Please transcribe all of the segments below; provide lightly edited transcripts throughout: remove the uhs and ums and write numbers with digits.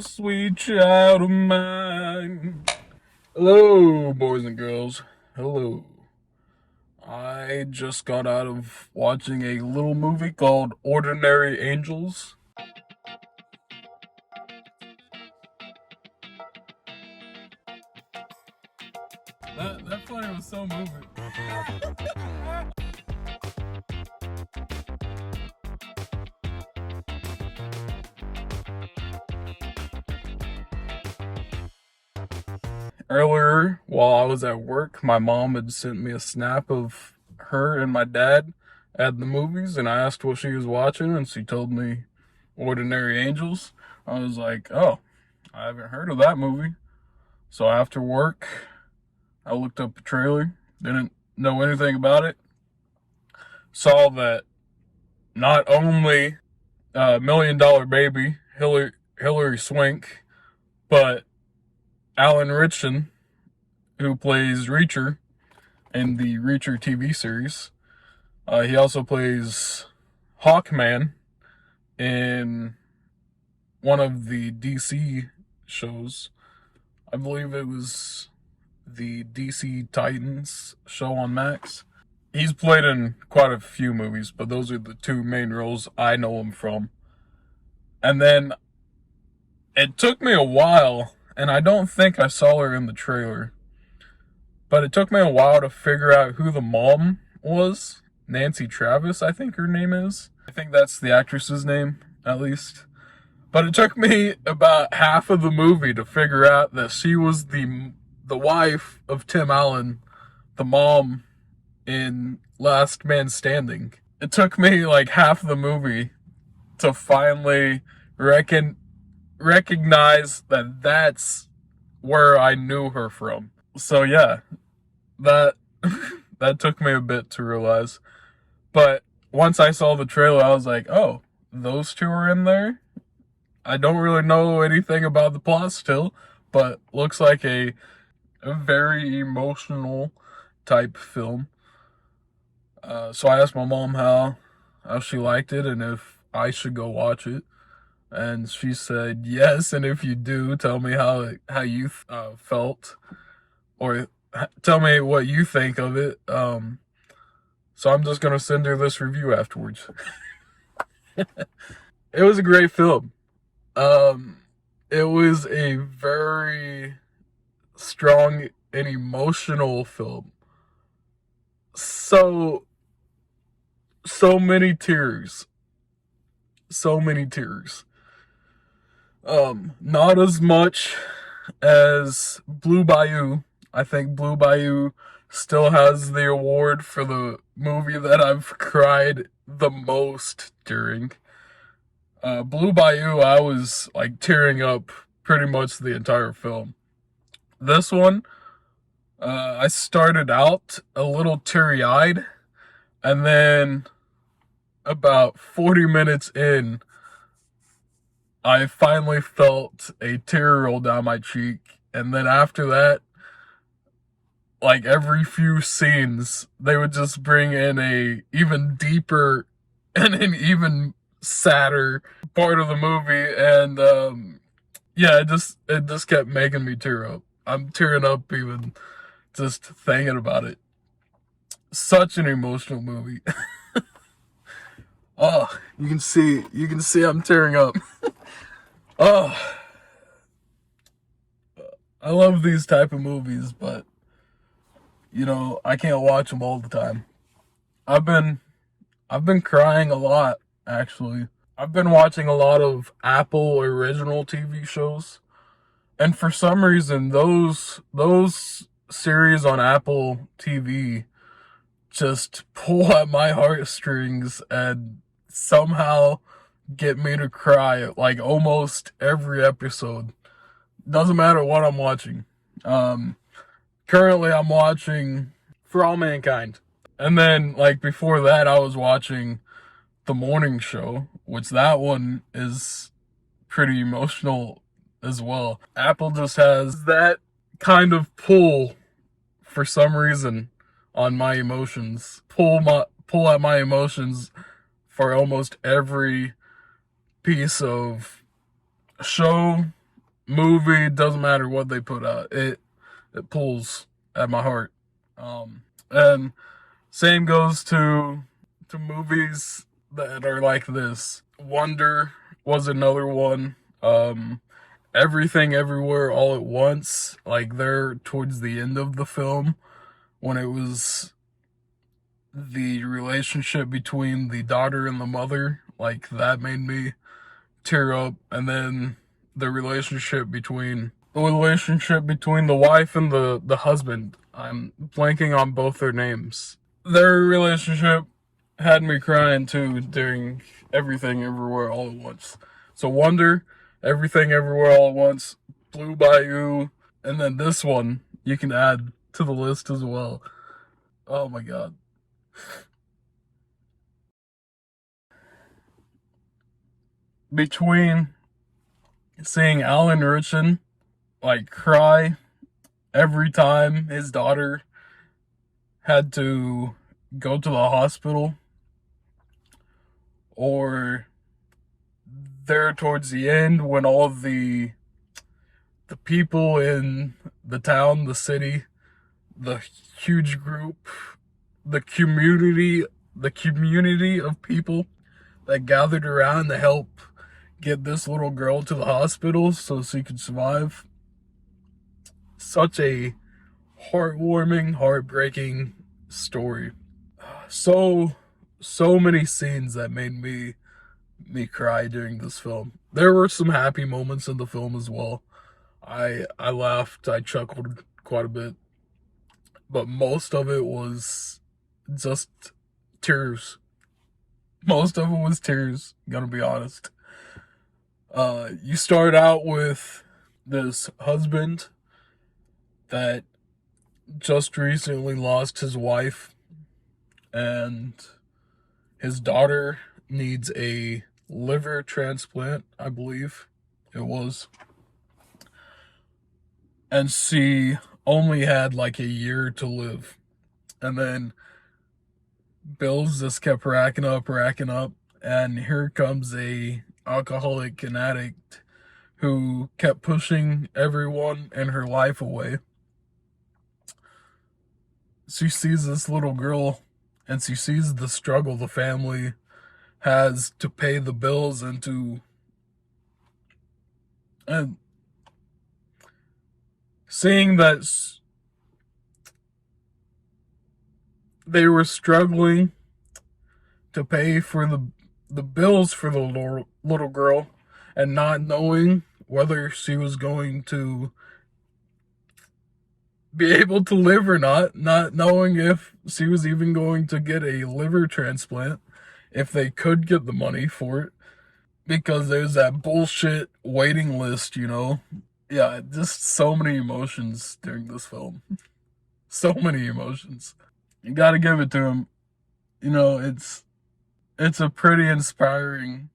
sweet child of mine. Hello, boys and girls. Hello. I just got out of watching a little movie called Ordinary Angels. That funny was so moving. Earlier, while I was at work, my mom had sent me a snap of her and my dad at the movies, and I asked what she was watching, and she told me Ordinary Angels. I was like, oh, I haven't heard of that movie. So after work, I looked up the trailer, didn't know anything about it, saw that not only Million Dollar Baby, Hilary Swank, but Alan Ritchson, who plays Reacher in the Reacher TV series. He also plays Hawkman in one of the DC shows. I believe it was the DC Titans show on Max. He's played in quite a few movies, but those are the two main roles I know him from. And then it took me a while, and I don't think I saw her in the trailer, but it took me a while to figure out who the mom was. Nancy Travis, I think her name is. I think that's the actress's name, at least. But it took me about half of the movie to figure out that she was the wife of Tim Allen, the mom in Last Man Standing. It took me like half the movie to finally recognize that that's where I knew her from. So yeah, that that took me a bit to realize. But once I saw the trailer, I was like, oh, those two are in there? I don't really know anything about the plot still, but looks like a very emotional type film. So I asked my mom how she liked it and if I should go watch it. And she said yes, and if you do, tell me how you felt, or tell me what you think of it. So I'm just gonna send her this review afterwards. It was a great film. It was a very strong and emotional film. So many tears. So many tears. Not as much as Blue Bayou. I think Blue Bayou still has the award for the movie that I've cried the most during. Blue Bayou, I was like tearing up pretty much the entire film. This one, I started out a little teary-eyed, and then about 40 minutes in, I finally felt a tear roll down my cheek, and then after that, like every few scenes, they would just bring in a even deeper and an even sadder part of the movie, and yeah, it just kept making me tear up. I'm tearing up even just thinking about it. Such an emotional movie. Oh, you can see I'm tearing up. Oh, I love these type of movies, but I can't watch them all the time. I've been crying a lot, actually. I've been watching a lot of Apple original TV shows, and for some reason those series on Apple TV just pull at my heartstrings and somehow get me to cry like almost every episode. Doesn't matter what I'm watching. Currently I'm watching For All Mankind. And then like before that I was watching The Morning Show, which that one is pretty emotional as well. Apple just has that kind of pull for some reason on my emotions. Pull at my emotions for almost every piece of show, movie, doesn't matter what they put out, it pulls at my heart. And same goes to movies that are like this. Wonder was another one. Everything Everywhere All at Once, like there towards the end of the film, when it was the relationship between the daughter and the mother, like that made me tear up. And then the relationship between the wife and the husband. I'm blanking on both their names. Their relationship had me crying too during Everything Everywhere All at Once. So Wonder, Everything Everywhere All at Once, Blue Bayou, and then this one you can add to the list as well. Oh my god. Between seeing Alan Ritchson like cry every time his daughter had to go to the hospital, or there towards the end when all of the people in the town, the city, the huge group, the community, the community of people that gathered around to help get this little girl to the hospital so she could survive. Such a heartwarming, heartbreaking story. So many scenes that made me cry during this film. There were some happy moments in the film as well. I laughed, I chuckled quite a bit, but most of it was just tears. Most of it was tears, gonna be honest. You start out with this husband that just recently lost his wife, and his daughter needs a liver transplant, I believe it was. And she only had like a year to live. And then bills just kept racking up, and here comes a alcoholic and addict who kept pushing everyone in her life away. She sees this little girl, and she sees the struggle the family has to pay the bills and seeing that they were struggling to pay for the bills for the little girl, and not knowing whether she was going to be able to live or not knowing if she was even going to get a liver transplant, if they could get the money for it, because there's that bullshit waiting list. Yeah, just so many emotions during this film. So many emotions. You gotta give it to him. It's a pretty inspiring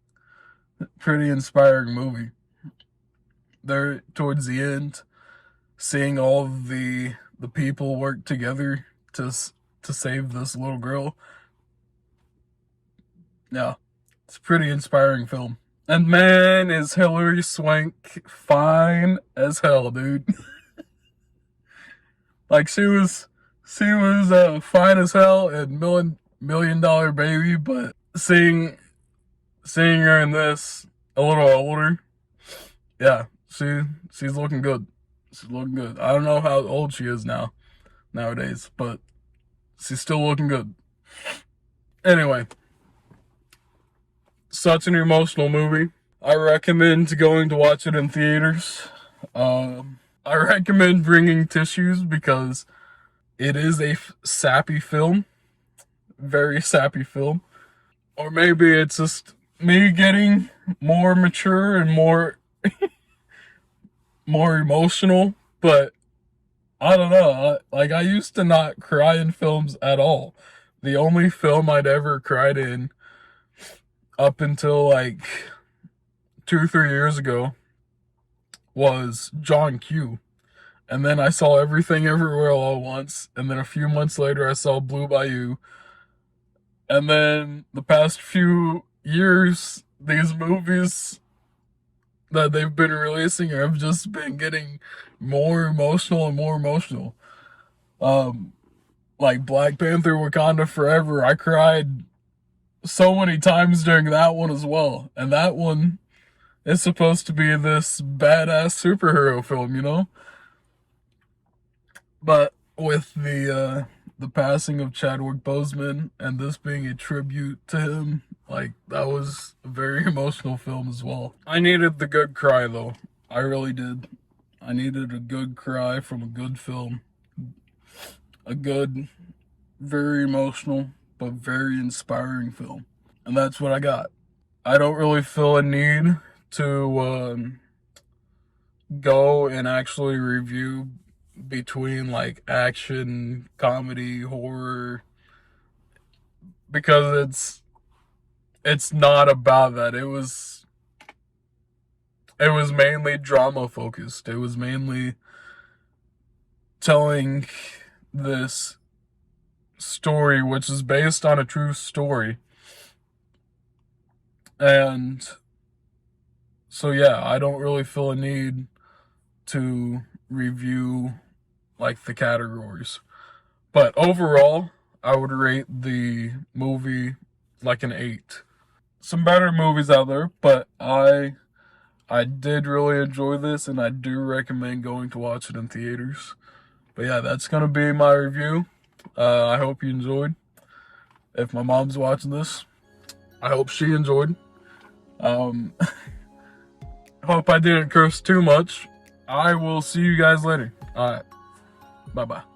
movie. There towards the end, seeing all of the people work together to save this little girl. Yeah, it's a pretty inspiring film. And man, is Hilary Swank fine as hell, dude. Like she was fine as hell in Million Dollar Baby, but seeing her in this a little older, yeah, she's looking good. She's looking good. I don't know how old she is nowadays, but she's still looking good. Anyway, such an emotional movie. I recommend going to watch it in theaters. I recommend bringing tissues because it is a sappy film, very sappy film. Or maybe it's just me getting more mature and more emotional, but I don't know. I used to not cry in films at all. The only film I'd ever cried in up until like 2 or 3 years ago was John Q. And then I saw Everything Everywhere All at Once. And then a few months later, I saw Blue Bayou. And then the past few years, these movies that they've been releasing have just been getting more emotional and more emotional. Um, like Black Panther Wakanda Forever, I cried so many times during that one as well. And that one is supposed to be this badass superhero film, you know? But with the passing of Chadwick Boseman and this being a tribute to him, like that was a very emotional film as well. I needed the good cry though. I really did. I needed a good cry from a good film. A good, very emotional, but very inspiring film. And that's what I got. I don't really feel a need to go and actually review between like action, comedy, horror, because it's not about that. It was mainly drama focused. It was mainly telling this story which is based on a true story. And so yeah, I don't really feel a need to review like the categories. But overall, I would rate the movie like an 8. Some better movies out there, but I did really enjoy this and I do recommend going to watch it in theaters. But yeah, that's going to be my review. I hope you enjoyed. If my mom's watching this, I hope she enjoyed. Um, hope I didn't curse too much. I will see you guys later. Alright, bye bye.